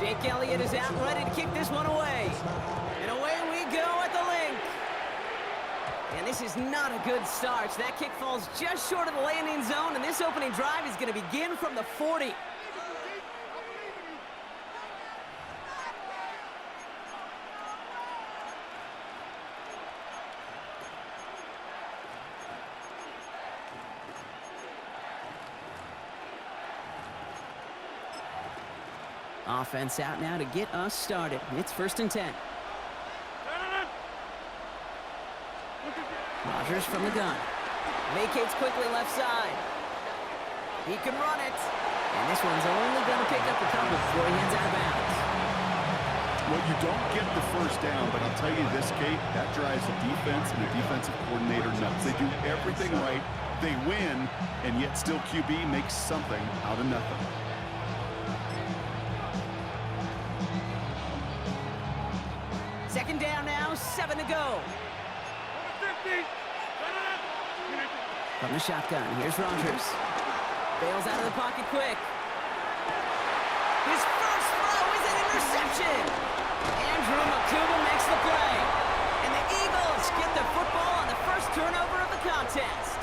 Jake Elliott is out and ready to kick this one away. And away we go at the link. And this is not a good start. That kick falls just short of the landing zone, and this opening drive is going to begin from the 40. Offense out now to get us started. It's 1st and 10. Rodgers from the gun. Vacates quickly left side. He can run it. And this one's only going to pick up a couple before he heads out of bounds. Well, you don't get the first down, but I'll tell you this, Kate, that drives the defense and the defensive coordinator nuts. They do everything right. They win, and yet still QB makes something out of nothing. Second down now, 7 to go. From the shotgun, here's Rodgers. Bails out of the pocket quick. His first throw is an interception. Andrew Makuba makes the play. And the Eagles get the football on the first turnover of the contest.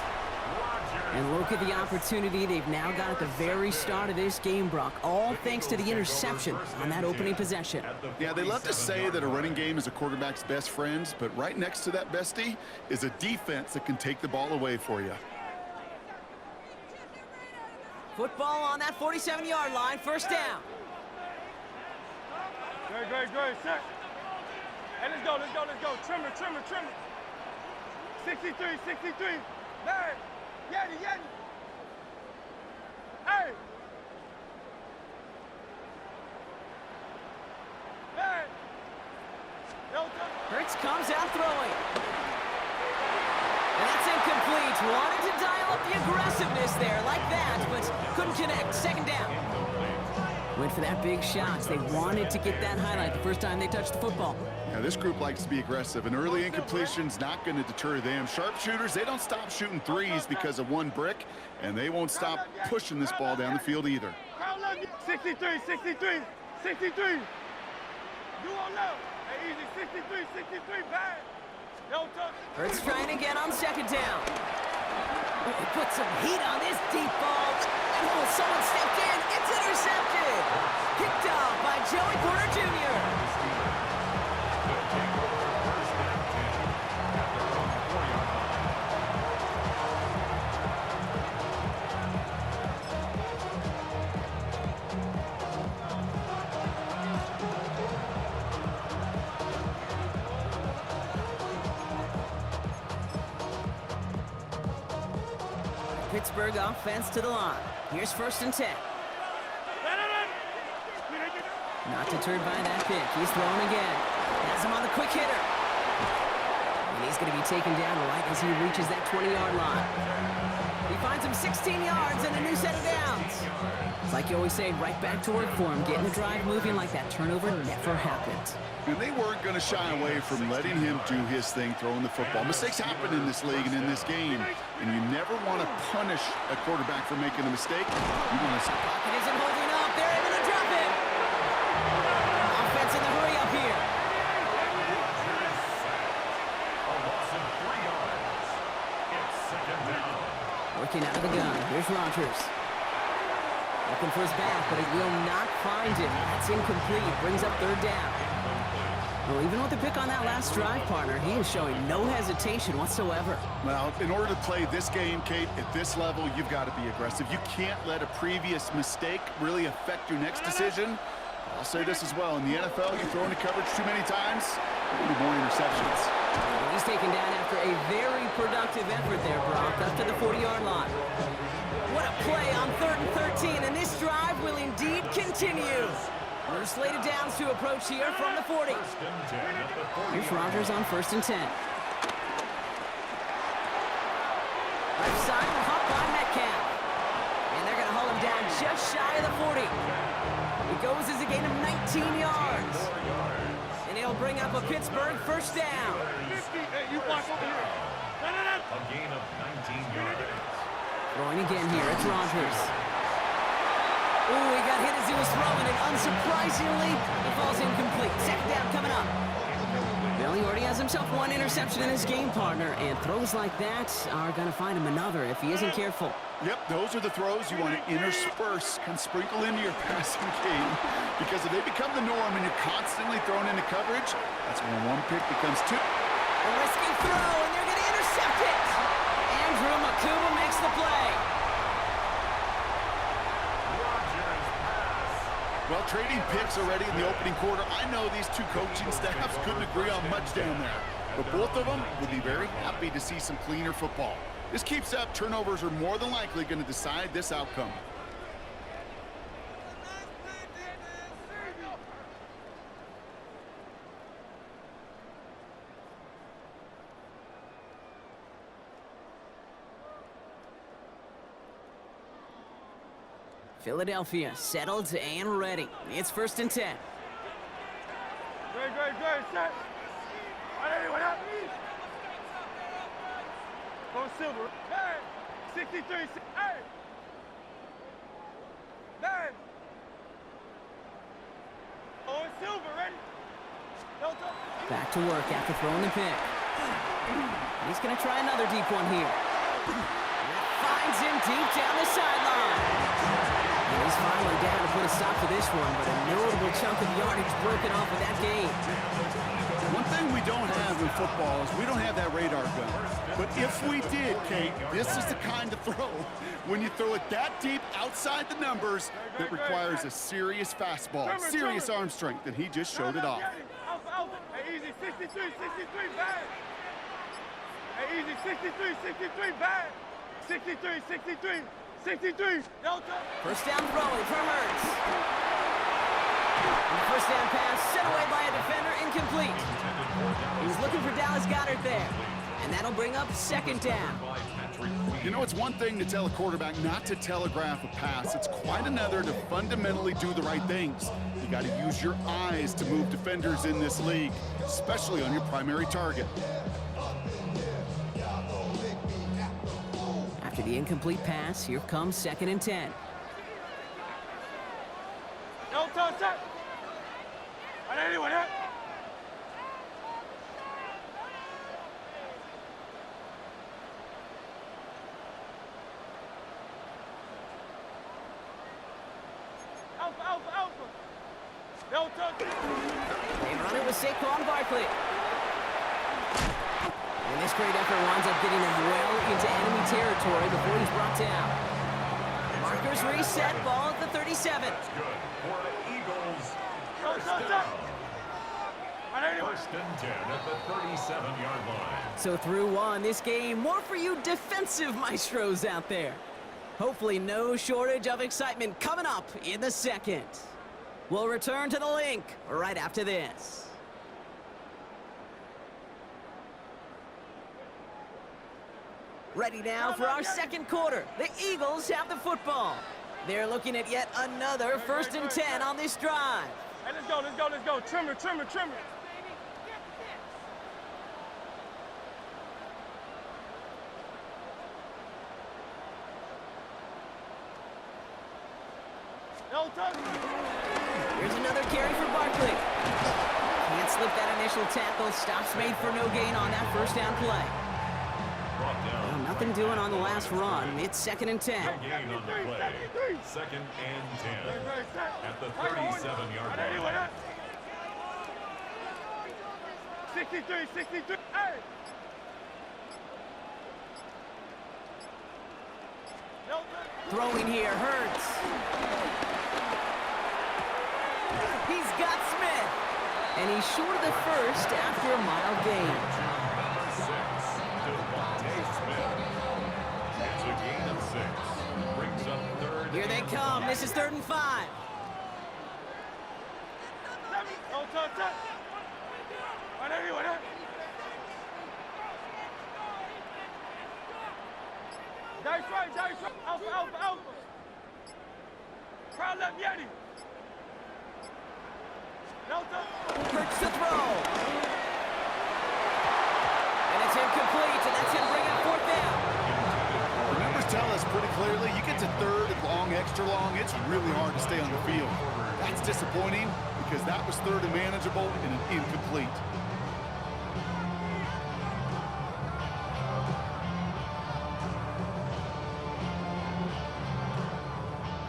And look at the opportunity they've now got at the very start of this game, Brock. All thanks to the interception on that opening possession. Yeah, they love to say that a running game is a quarterback's best friend, but right next to that bestie is a defense that can take the ball away for you. Football on that 47-yard line, first down. Great, set. Hey, let's go. Trimmer. 63. Man. Yeti. Hey! Hey! Hurts comes out throwing. And that's incomplete. Wanted to dial up the aggressiveness there like that, but couldn't connect. Second down. Went for that big shot. They wanted to get that highlight the first time they touched the football. Now, this group likes to be aggressive. An early incompletion's not going to deter them. Sharpshooters, they don't stop shooting threes because of one brick, and they won't stop pushing this ball down the field either. 63. You won't know. Hey, easy, 63, bad. Hurts trying again on second down. He put some heat on this deep ball. Oh, someone stepped in. It's intercepted. Picked off by Joey Porter Jr. Pittsburgh offense to the line. Here's 1st and 10. Not deterred by that pick. He's throwing again. Has him on the quick hitter. And he's going to be taken down right as he reaches that 20-yard line. He finds him 16 yards and a new set of downs. It's like you always say, right back to work for him. Getting the drive moving like that turnover never happened. And they weren't going to shy away from letting him do his thing, throwing the football. Mistakes happen in this league and in this game, and you never want to punish a quarterback for making a mistake. You want to... Pocket isn't holding up. They're able to drop it. Offense in the hurry up here. Working out of the gun. Here's Rodgers. Looking for his back, but he will not find him. That's incomplete. Brings up 3rd down. Well, even with the pick on that last drive, partner, he is showing no hesitation whatsoever. Well, in order to play this game, Kate, at this level, you've got to be aggressive. You can't let a previous mistake really affect your next decision. I'll say this as well. In the NFL, you throw into coverage too many times, you need more interceptions. And he's taken down after a very productive effort there, Brock, up to the 40-yard line. What a play on 3rd and 13, and this drive will indeed continue. We're slated downs to approach here from the 40. Here's Rodgers on 1st and 10. Left side, caught by Metcalf. And they're going to haul him down just shy of the 40. He goes as a gain of 19 yards. And he'll bring up a Pittsburgh first down. Hey, you watch over here. A gain of 19 yards. Throwing again here, it's Rodgers. Oh, he got hit as he was throwing it. Unsurprisingly, it falls incomplete. Second down coming up. Well, he already has himself one interception in his game, partner, and throws like that are going to find him another if he isn't careful. Yep, those are the throws you want to intersperse and sprinkle into your passing game. Because if they become the norm and you're constantly thrown into coverage, that's when one pick becomes two. A risky throw, and they're going to intercept it. Andrew Makuba makes the play. Well, trading picks already in the opening quarter. I know these two coaching staffs couldn't agree on much down there. But both of them will be very happy to see some cleaner football. This keeps up. Turnovers are more than likely going to decide this outcome. Philadelphia settled and ready. It's 1st and 10. Great, set. What up? Go Silver. Hey, 63, hey. Man. Oh, Silver, ready? Back to work after throwing the pick. He's going to try another deep one here. Finds him deep down the sideline. And he's finally down to put a stop to this one, but a notable chunk of yardage broken off of that game. One thing we don't have in football is we don't have that radar gun. But if we did, Kate, this is the kind of throw. When you throw it that deep outside the numbers, that requires a serious fastball, serious arm strength, and he just showed it off. Hey, easy, 63, bad. Hey, easy, 63, bad. 63. First down throwing for Hurts. And the first down pass sent away by a defender, incomplete. He was looking for Dallas Goedert there. And that'll bring up 2nd down. You know, it's one thing to tell a quarterback not to telegraph a pass. It's quite another to fundamentally do the right things. You got to use your eyes to move defenders in this league, especially on your primary target. After the incomplete pass, here comes 2nd and 10. No touch. Anyone hit? Alpha. No touch. They run it with Saquon Barkley. And this great effort winds up getting him well into enemy territory before he's brought down. Markers reset, ball at the 37. That's good for the Eagles. First and 10 at the 37-yard line. So through one, this game, more for you defensive maestros out there. Hopefully no shortage of excitement coming up in the second. We'll return to the link right after this. Ready now for our second quarter. The Eagles have the football. They're looking at yet another 1st and 10 on this drive. Hey, let's go. Trimmer. No touch. Here's another carry for Barkley. Can't slip that initial tackle. Stops made for no gain on that first down play. Well, nothing doing on the last run. It's 2nd and 10. Gain on the play. 2nd and 10 at the 37-yard line. 63. Hey. Throwing here, Hurts. He's got Smith. And he's short of the first after a mild gain. It's a gain of 6. Brings up 3rd. Here they come. This is 3rd and 5. No touch. Anyone hit? Dice right. Alpha. Crowd left Yeti. No touch. Hurts to throw. And it's incomplete, and that's going to bring up 4th down. The numbers tell us pretty clearly. You get to third and long, extra long, it's really hard to stay on the field. That's disappointing because that was third and manageable and an incomplete.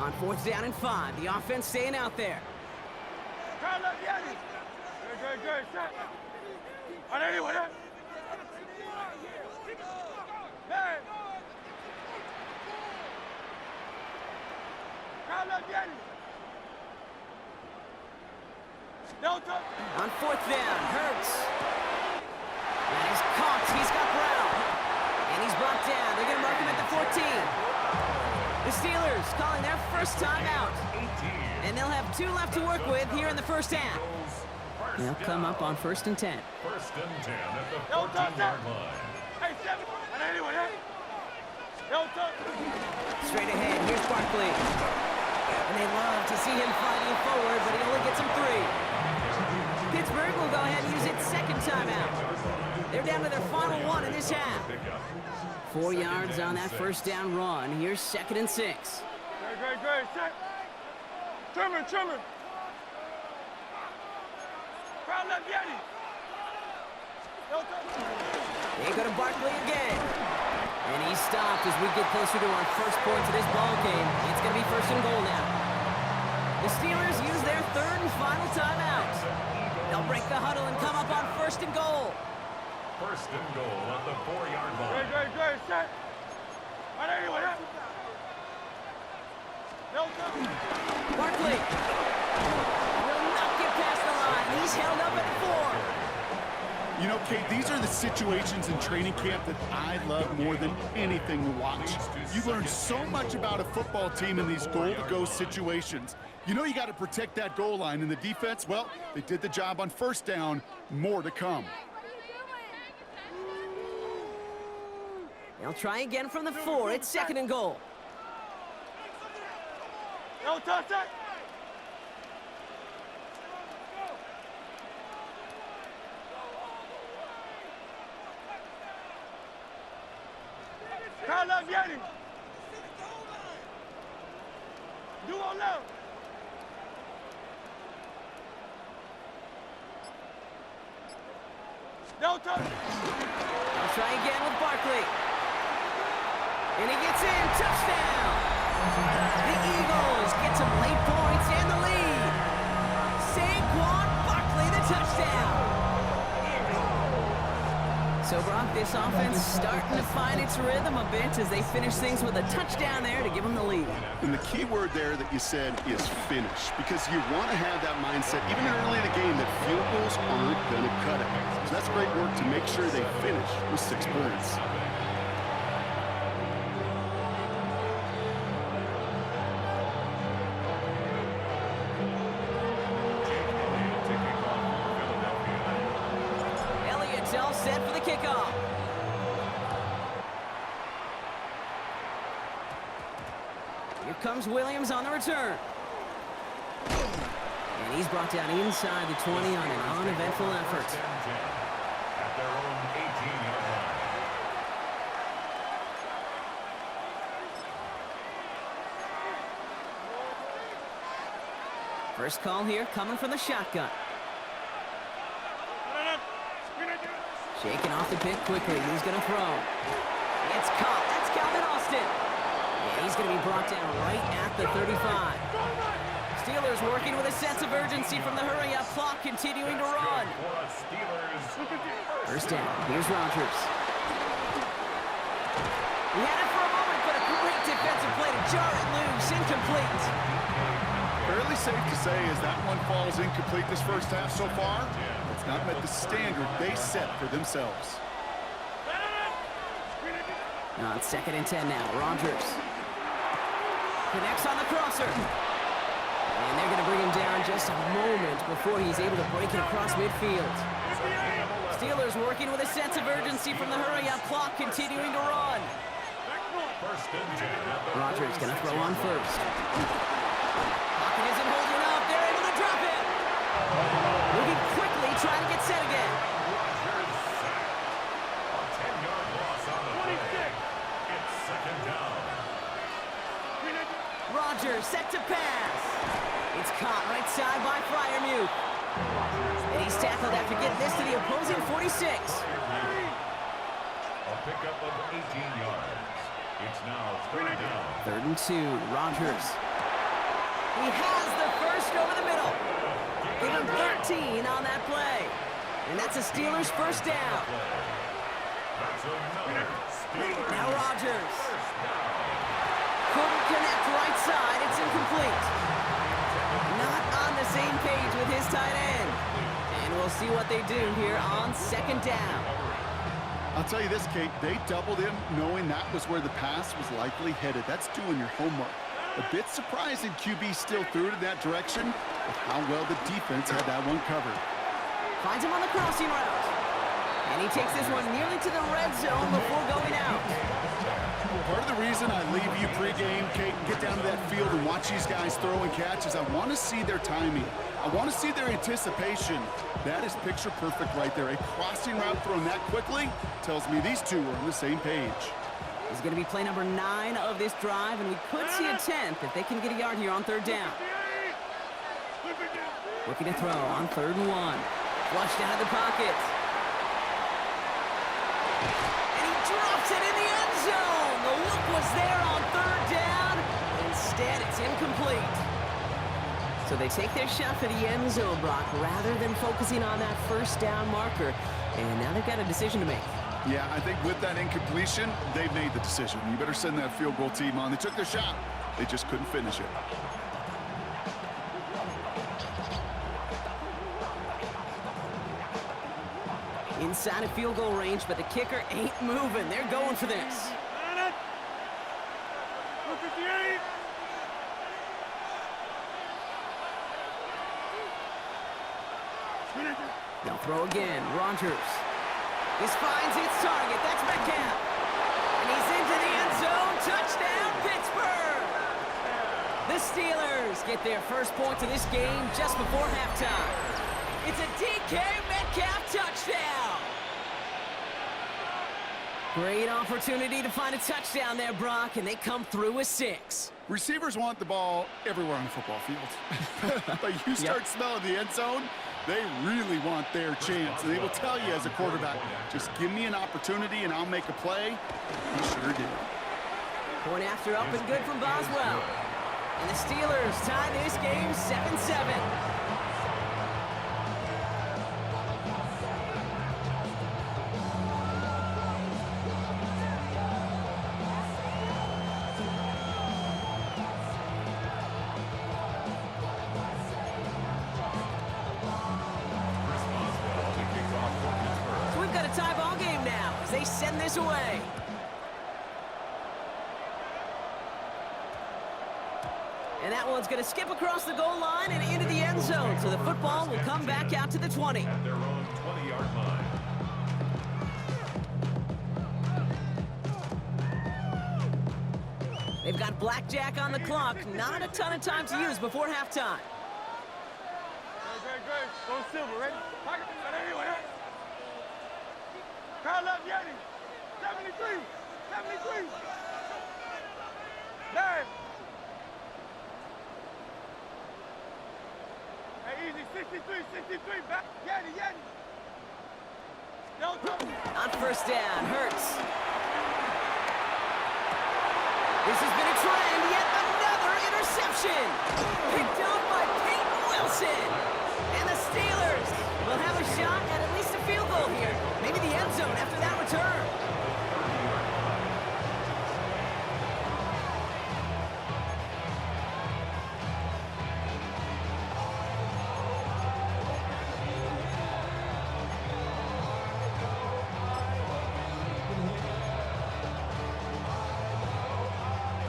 On 4th down and 5, the offense staying out there. Good. Set. On anyone, Hey! On 4th down, Hurts. And he's caught. He's got Brown. And he's brought down. They're going to mark him at the 14. The Steelers calling their first timeout. And they'll have 2 left to work with here in the first half. They'll come up on 1st and 10. 1st and 10 at the 14-yard line. Hey, 7. On anyone, Straight ahead, here's Barkley. And they love to see him fighting forward, but he only gets him 3. Pittsburgh will go ahead and use its 2nd timeout. They're down to their final 1 in this half. 4 yards on that 1st down run. Here's 2nd and 6. Good. Set. Trimmer. Crowd left, Yeti. They go to Barkley again. And he's stopped as we get closer to our first points of this ball game. It's going to be 1st and goal now. The Steelers use their 3rd and final timeout. They'll break the huddle and come up on 1st and goal. 1st and goal at the 4-yard line. Good. Set. On anyone, Barkley will not get past the line. He's held up at 4. You know, Kate, these are the situations in training camp that I love more than anything to watch. You learn so much about a football team in these goal-to-go situations. You know you got to protect that goal line, and the defense, well, they did the job on 1st down. More to come. They'll try again from the 4. It's 2nd and goal. No touch it. Crowd left, Yeti. Do on left. No touch. I'll try again with Barkley. And he gets in. Touchdown. The Eagles get some late points and the lead. Saquon Barkley, the touchdown. So, Brock, this offense starting to find its rhythm a bit as they finish things with a touchdown there to give them the lead. And the key word there that you said is finish, because you want to have that mindset, even early in the game, that field goals aren't going to cut it. So that's great work to make sure they finish with 6 points. All set for the kickoff. Here comes Williams on the return. And he's brought down inside the 20 on an uneventful effort. At their own 18-yard line. First call here coming from the shotgun. Shaking off the pick quickly. He's going to throw. It's caught. That's Calvin Austin. And he's going to be brought down right at the 35. Steelers working with a sense of urgency from the hurry-up clock, continuing to run. First down. Here's Rodgers. He had it for a moment, but a great defensive play to jar it loose. Incomplete. Fairly safe to say as that one falls incomplete this first half so far. It's not met the standard they set for themselves. Now it's 2nd and 10 now. Rodgers connects on the crosser. And they're going to bring him down just a moment before he's able to break it across midfield. Steelers working with a sense of urgency from the hurry-up clock, continuing to run. Rodgers going to throw on first. Pocket isn't holding up. They're able to drop it. Moving quickly, trying to get set again. A 10-yard loss on the play. It's 2nd down. Caught right side by Fryermuth. And he's tackled after getting this to the opposing 46. A pickup of 18 yards. It's now 3rd down. 3rd and 2, Rogers. He has the first over the middle. Give him 13 on that play. And that's a Steelers first down. That's another Steelers. Now Rogers. Couldn't connect right side. It's incomplete. Not on the same page with his tight end. And we'll see what they do here on 2nd down. I'll tell you this, Kate, they doubled him knowing that was where the pass was likely headed. That's doing your homework. A bit surprising QB still threw it in that direction with how well the defense had that one covered. Finds him on the crossing route. And he takes this one nearly to the red zone before going out. Part of the reason I leave you pregame, Kate, and get down to that field and watch these guys throw and catch is I want to see their timing. I want to see their anticipation. That is picture perfect right there. A crossing route thrown that quickly tells me these two are on the same page. This is going to be play number 9 of this drive, and we could see a 10th if they can get a yard here on 3rd down. Looking to throw on 3rd and 1. Flushed out of the pocket. And he drops it in the end zone. The look was there on 3rd down. Instead, it's incomplete. So they take their shot for the end zone, Brock, rather than focusing on that first down marker. And now they've got a decision to make. Yeah, I think with that incompletion, they've made the decision. You better send that field goal team on. They took their shot. They just couldn't finish it. Inside of field goal range, but the kicker ain't moving. They're going for this. They'll throw again. Rogers. This finds its target. That's Metcalf. And he's into the end zone. Touchdown, Pittsburgh! The Steelers get their first points of this game just before halftime. It's a DK Metcalf touchdown! Great opportunity to find a touchdown there, Brock, and they come through with 6. Receivers want the ball everywhere on the football field. But you start smelling the end zone, they really want their chance. And they will tell you as a quarterback, just give me an opportunity and I'll make a play. He sure did. Point after up and good from Boswell. And the Steelers tie this game 7-7. They send this away. And that one's going to skip across the goal line and into the end zone. So the football will come back out to the 20. At their own 20-yard line. They've got blackjack on the clock. Not a ton of time to use before halftime. Great. Go silver, ready? Pocket. Crowd left, Yeti. 73. 73. Dave. Hey, easy. 63. Back. Yeti. On first down, Hurts. This has been a trend. Yet another interception. Picked up by Peyton Wilson. And the Steelers will have a shot at least a field goal here. Maybe the end zone after that return.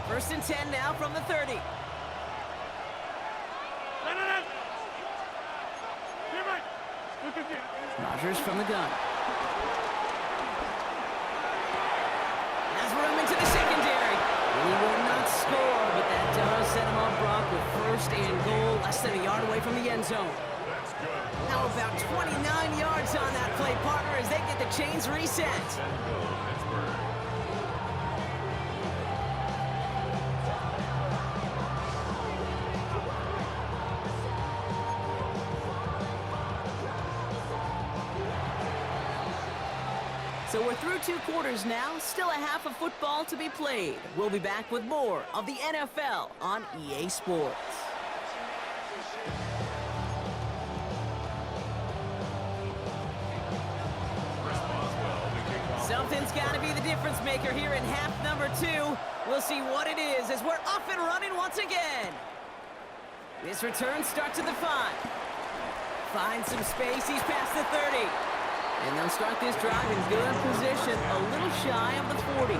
First and 10 now from the 30. Rogers from the gun. Has room into the secondary. And he will not score, but that does set him up, Brock, with first and goal, less than a yard away from the end zone. How about 29 yards on that play, partner, as they get the chains reset. So we're through 2 quarters now, still a half of football to be played. We'll be back with more of the NFL on EA Sports. Something's got to be the difference maker here in half number 2. We'll see what it is as we're off and running once again. This return starts at the 5. Finds some space, he's past the 30. And they'll start this drive in good position, a little shy of the 40.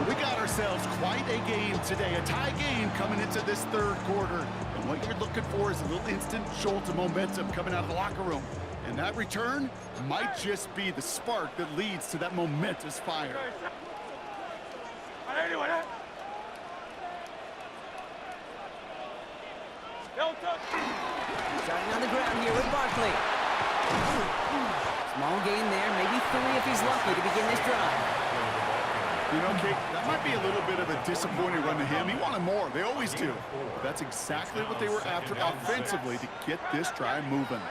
We got ourselves quite a game today, a tie game coming into this 3rd quarter. And what you're looking for is a little instant jolt of momentum coming out of the locker room. And that return might just be the spark that leads to that momentous fire. Starting on the ground here with Barkley. Small gain there, maybe 3 if he's lucky to begin this drive. You know, Kate, that might be a little bit of a disappointing run to him. He wanted more. They always do. But that's exactly what they were after offensively to get this drive moving.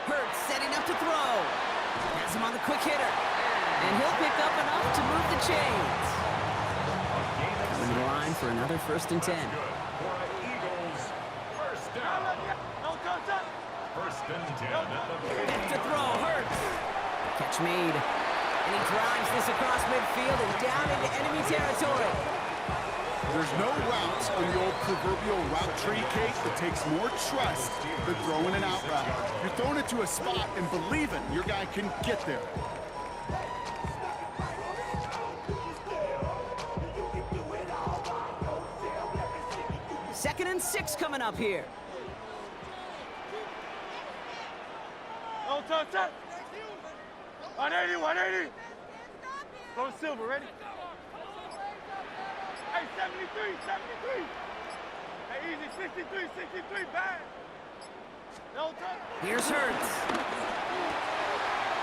Hurts setting up to throw. Has him on the quick hitter. And he'll pick up enough to move the chains. Coming to the line for another 1st and 10. First and 10. To throw, Hurts. Catch made. And he drives this across midfield and down into enemy territory. There's no route on the old proverbial route tree, Kate, that takes more trust than throwing an out route. You're throwing it to a spot and believing your guy can get there. Second and 6 coming up here. No touch. 180. Go Silver, ready? Hey, 73. Hey, easy, 63, bang. No touch. Here's Hurts.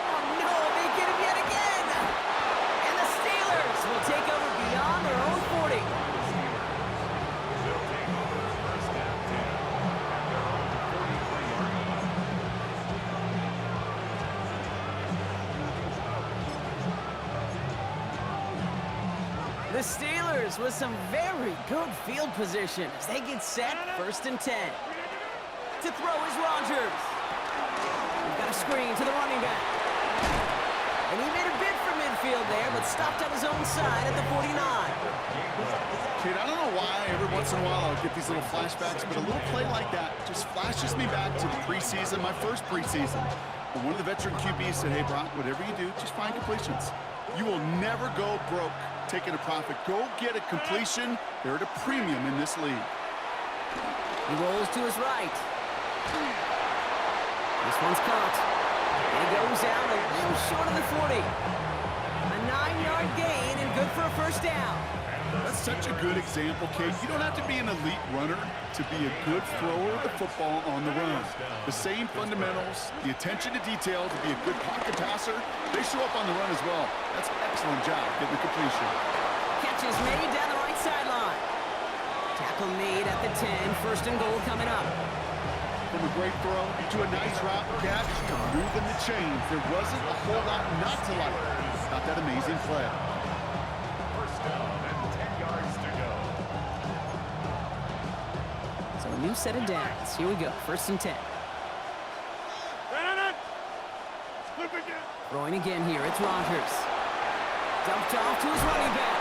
Oh no, they get him yet again. And the Steelers will take over beyond their own 40. The Steelers with some very good field position as they get set, 1st and 10. To throw is Rodgers. We've got a screen to the running back. And he made a bid for midfield there, but stopped on his own side at the 49. Kate, I don't know why every once in a while I'll get these little flashbacks, but a little play like that just flashes me back to the preseason, my first preseason. When one of the veteran QBs said, hey, Brock, whatever you do, just find completions. You will never go broke taking a profit. Go get a completion. They're at a premium in this league. He rolls to his right. This one's caught. And he goes out a little short of the 40. A 9-yard gain and good for a 1st down. That's such a good example, Kate. You don't have to be an elite runner to be a good thrower of the football on the run. The same fundamentals, the attention to detail to be a good pocket passer, they show up on the run as well. That's an excellent job getting the completion. Catch is made down the right sideline. Tackle made at the 10, 1st and goal coming up. From a great throw to a nice route catch to moving the chains. There wasn't a whole lot not to like about that amazing play. First down and 10 yards to go. So a new set of downs. Here we go, 1st and 10. Flip again. Throwing again here, it's Rodgers. Dumped off to his running back.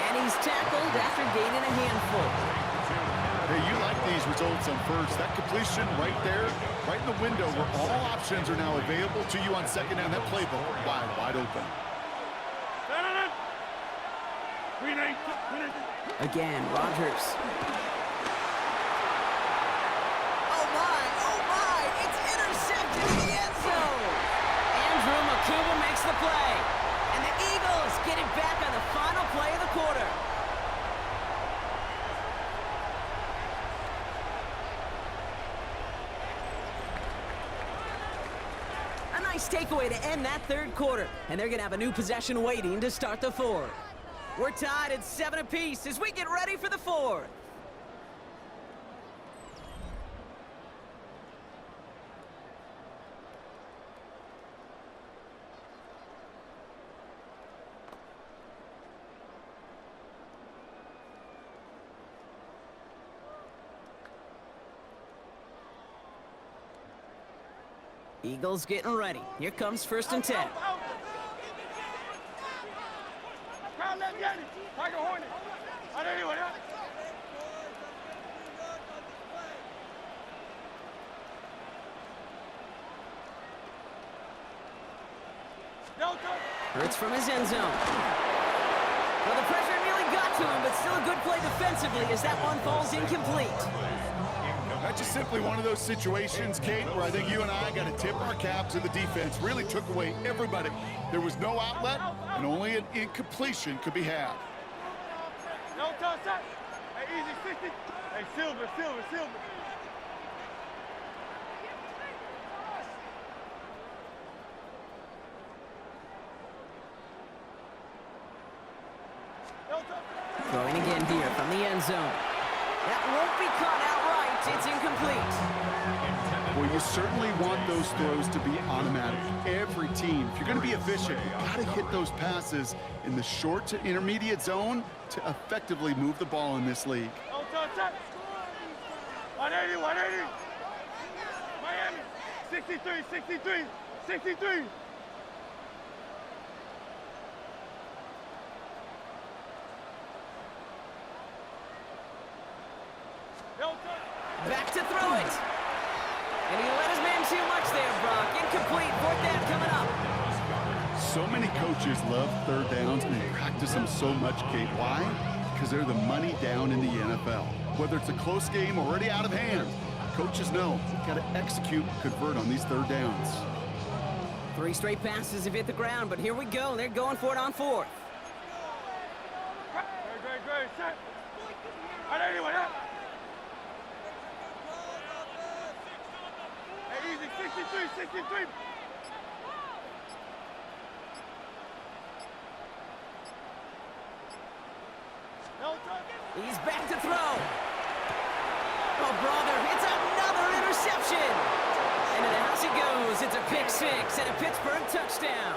And he's tackled after gaining a handful. Hey, you like these results on first. That completion right there, right in the window where all options are now available to you on 2nd down. That playbook wide open. Again, Rodgers. Oh my, it's intercepted in the end zone. Andrew McCool makes the play. And the Eagles get it back on the final play of the quarter. A nice takeaway to end that 3rd quarter. And they're going to have a new possession waiting to start the 4th. We're tied at 7 apiece as we get ready for the fourth. Eagles getting ready. Here comes 1st and 10. Hurts from his end zone. Well, the pressure nearly got to him, but still a good play defensively as that one falls incomplete. That's just simply one of those situations, Kate, where I think you and I got to tip our cap to the defense. Really took away everybody. There was no outlet, and only an incompletion could be had. No touch that. Hey, easy 60. Hey, silver. Throwing again here from the end zone. That won't be caught outright. It's incomplete. Well, you certainly want those throws to be automatic. Every team, if you're going to be efficient, you've got to hit those passes in the short to intermediate zone to effectively move the ball in this league. No touch that. 180. Miami. 63. Back to throw it. And he let his man too much there, Brock. Incomplete. 4th down coming up. So many coaches love third downs and they practice them so much, Kate. Why? Because they're the money down in the NFL. Whether it's a close game already out of hand, coaches know they've got to execute, convert on these third downs. 3 straight passes have hit the ground, but here we go. They're going for it on 4th. Great. Set. 180. Hey, easy 63. No touch. He's back to throw. Oh, brother, it's another interception. And in the house he goes. It's a pick 6 and a Pittsburgh touchdown.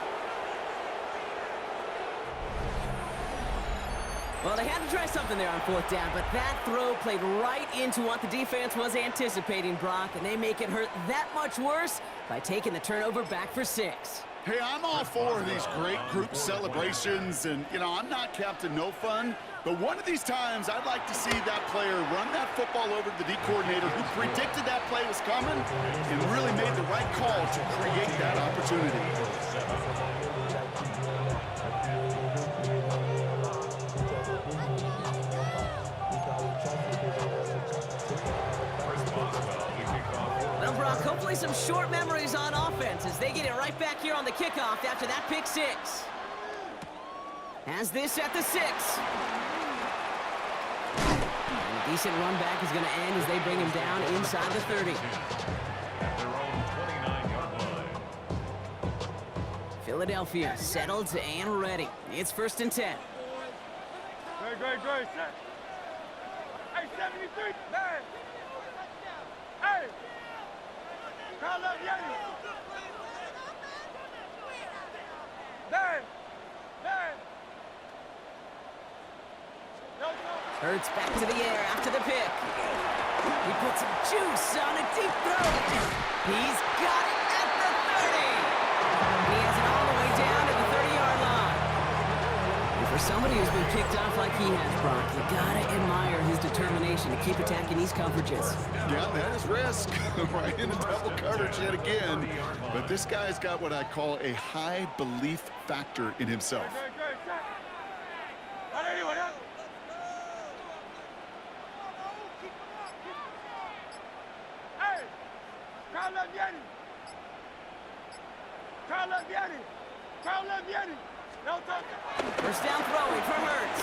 Well, they had to try something there on 4th down, but that throw played right into what the defense was anticipating, Brock, and they make it hurt that much worse by taking the turnover back for 6. Hey, I'm all for these great group celebrations, and, you know, I'm not Captain No Fun, but one of these times I'd like to see that player run that football over to the D coordinator who predicted that play was coming and really made the right call to create that opportunity. Well, Brock, hopefully some short memories on offense as they get it right back here on the kickoff after that pick 6. Has this at the 6. And a decent run back is going to end as they bring him down inside the 30. At their own 29-yard line. Philadelphia settled and ready. It's 1st and 10. Great. Set. Hey, 73. Man. Hey. Call up Yeti. Man. Hurts back to the air after the pick. He puts some juice on a deep throw. He's got it at the 30. He has it all the way down to the 30-yard line. And for somebody who's been picked off like he has, Brock, you gotta admire his determination to keep attacking these coverages. Yeah, that is risk. Right into double coverage yet again. But this guy's got what I call a high belief factor in himself. Great. Set. 180. Hey. Call up Yeti. No touch. First down throwing from Hurts.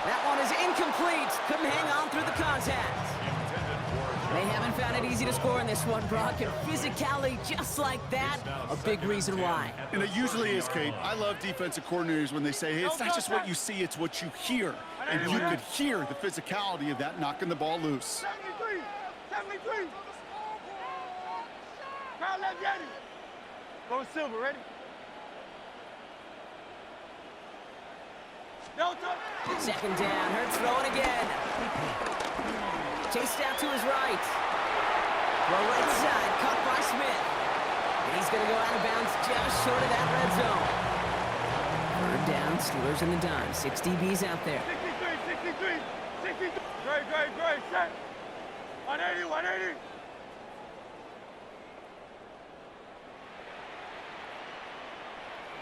That one is incomplete. Couldn't hang on through the contact. Intended for They haven't found it easy to score in this one, Brock, and physicality just like that, a big reason why. And it usually is, Kate. I love defensive coordinators when they say, hey, it's not just what you see, it's what you hear. And you could hear the physicality of that knocking the ball loose. 73! 73! Crowd left Yeti! Go with Silver, ready? Delta! Second down, Hurts throwing again. Chased out to his right. Throw right side, caught by Smith. And he's going to go out of bounds just short of that red zone. Third down, Steelers in the dime. 6 DBs out there. 63, 63, 63. Great, set. 180, 180.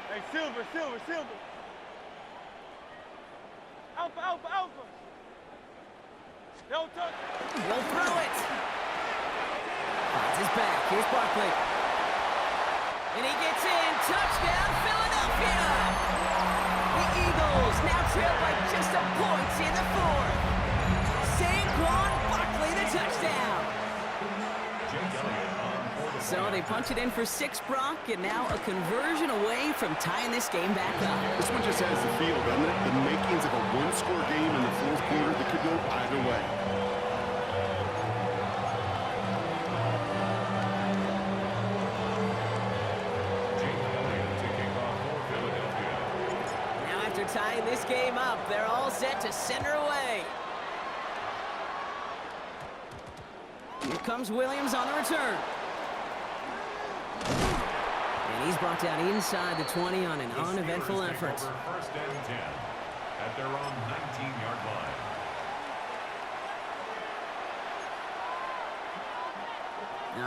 Hey, Silver. Alpha. Delta. Will throw it. Finds his back. Here's Barkley. And he gets in. Touchdown, Philadelphia. The Eagles now trail by just a point in the fourth. Saquon Barkley, the touchdown. So they punch it in for 6, Brock, and now a conversion away from tying this game back up. This one just has the feel, doesn't it? The makings of a one-score game in the fourth quarter that could go either way. Now after tying this game up, they're all set to send her away. Here comes Williams on the return. And he's brought down inside the 20 on an uneventful effort. First and 10 at their own 19-yard line.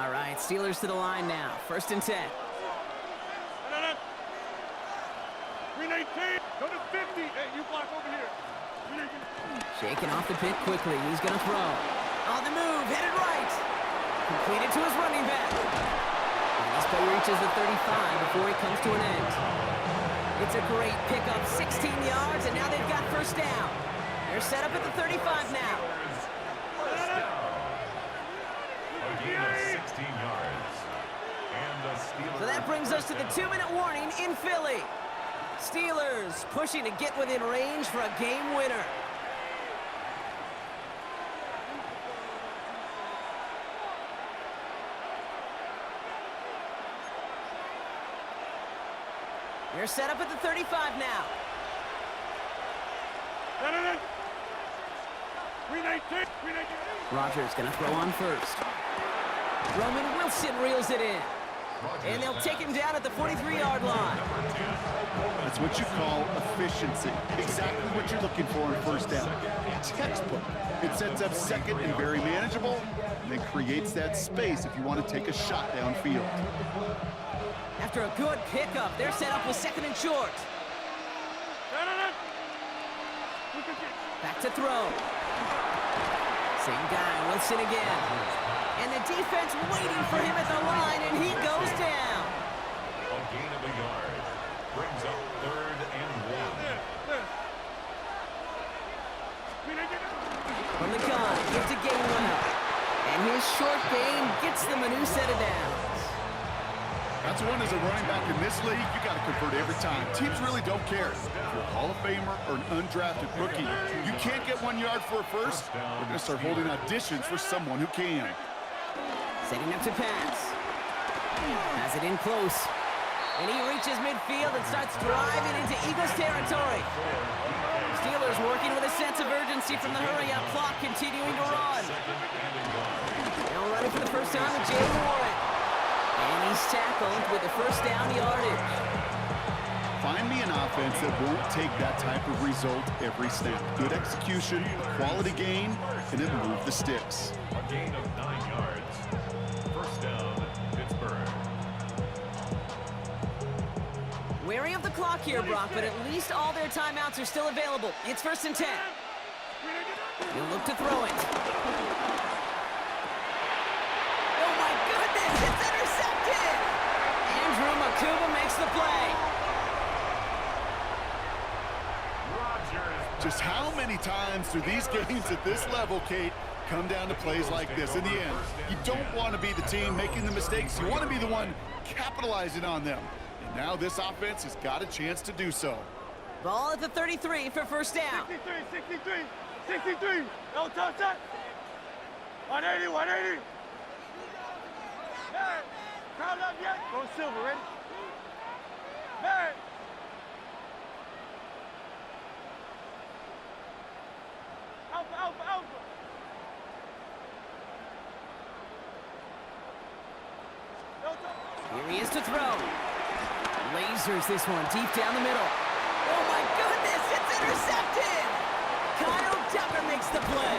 All right, Steelers to the line now. First and 10. 319. Go to 50. Hey, you block over here. 319. Shaking off the pick quickly. He's going to throw. On the move, headed right. Completed to his running back. And this play reaches the 35 before he comes to an end. It's a great pickup, 16 yards, and now they've got first down. They're set up at the 35 now. First down. A gain of 16 yards. And the Steelers. So that brings us to the 2-minute warning in Philly. Steelers pushing to get within range for a game winner. They're set up at the 35 now. 319. Rodgers going to throw on first. Roman Wilson reels it in. And they'll take him down at the 43-yard line. That's what you call efficiency. Exactly what you're looking for in first down. Textbook. It sets up second and very manageable, and then creates that space if you want to take a shot downfield. After a good pickup, they're set up with second and short. Back to throw. Same guy, Wilson again. And the defense waiting for him at the line, and he goes down. A gain of a yard. Brings up third and 1. From the gun, gives to Gainwell. And his short gain gets them a new set of downs. That's one as a running back in this league, you got to convert every time. Teams really don't care. If you're a Hall of Famer or an undrafted rookie, you can't get 1 yard for a first. We're going to start holding auditions for someone who can. Setting up to pass. Has it in close. And he reaches midfield and starts driving into Eagles territory. Steelers working with a sense of urgency from the hurry-up clock, continuing to run. Now running for the first time with Jay Warren. And he's tackled with the first down yardage. Find me an offense that won't take that type of result every snap. Good execution, quality gain, and it move the sticks. A gain of 9 yards. First down, Pittsburgh. Wary of the clock here, Brock, but at least all their timeouts are still available. It's first and 10. He'll look to throw it. Oh my goodness, it's intercepted! Andrew Makuba makes the play. Just how many times through these games at this level, Kate, come down to plays like this. In the end, you don't want to be the team making the mistakes. You want to be the one capitalizing on them. And now this offense has got a chance to do so. Ball at the 33 for first down. 63. No touch that. 180. Hey, crowd up yet? Go silver, ready? Hey. Alpha. No touch. Here he is to throw. Lasers this one deep down the middle. Oh my goodness, it's intercepted! Kyle Tucker makes the play.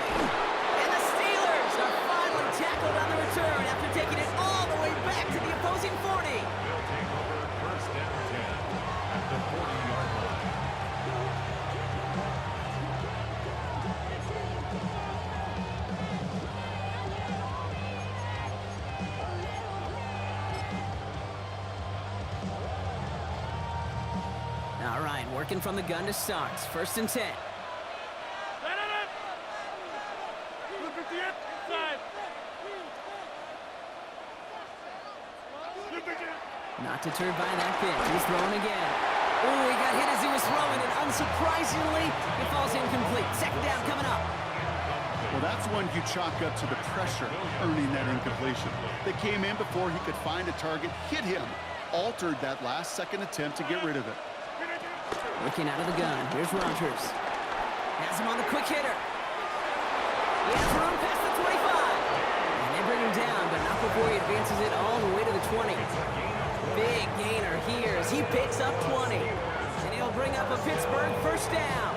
And the Steelers are finally tackled on the return after taking it all the way back to the opposing 40. They'll take over first down 10 at the 40-yard line. All right, working from the gun to start. First and 10. Look at the inside. Not deterred by that pitch. He's throwing again. Oh, he got hit as he was throwing, and unsurprisingly, it falls incomplete. Second down coming up. Well, that's one you chalk up to the pressure earning that incompletion. They came in before he could find a target, hit him, altered that last-second attempt to get rid of it. Looking out of the gun. Here's Rogers. Has him on the quick hitter. He has room past the 25. And they bring him down, but not before he advances it all the way to the 20. Big gainer here as he picks up 20. And he'll bring up a Pittsburgh first down.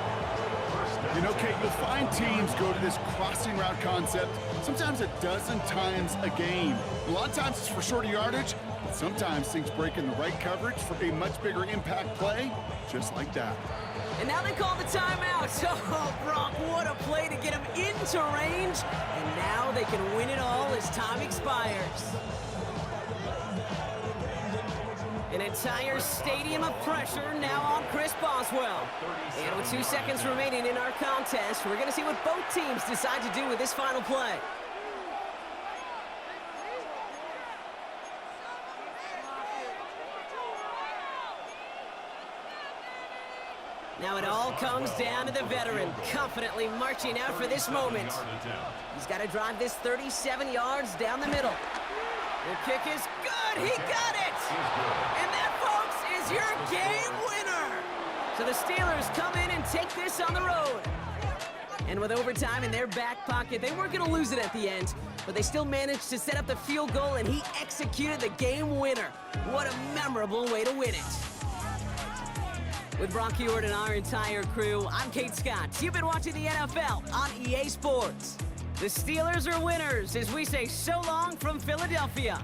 You know, Kate, you'll find teams go to this crossing route concept sometimes a dozen times a game. A lot of times it's for shorter yardage, but sometimes things break in the right coverage for a much bigger impact play, just like that. And now they call the timeout. Oh, Brock, what a play to get him into range. And now they can win it all as time expires. An entire stadium of pressure now on Chris Boswell. And with 2 seconds remaining in our contest, we're going to see what both teams decide to do with this final play. Now it all comes down to the veteran, confidently marching out for this moment. He's got to drive this 37 yards down the middle. The kick is good. He got it. And that, folks, is your game winner. So the Steelers come in and take this on the road. And with overtime in their back pocket, they weren't going to lose it at the end, but they still managed to set up the field goal, and he executed the game winner. What a memorable way to win it. With Brock Heward and our entire crew, I'm Kate Scott. You've been watching the NFL on EA Sports. The Steelers are winners as we say so long from Philadelphia.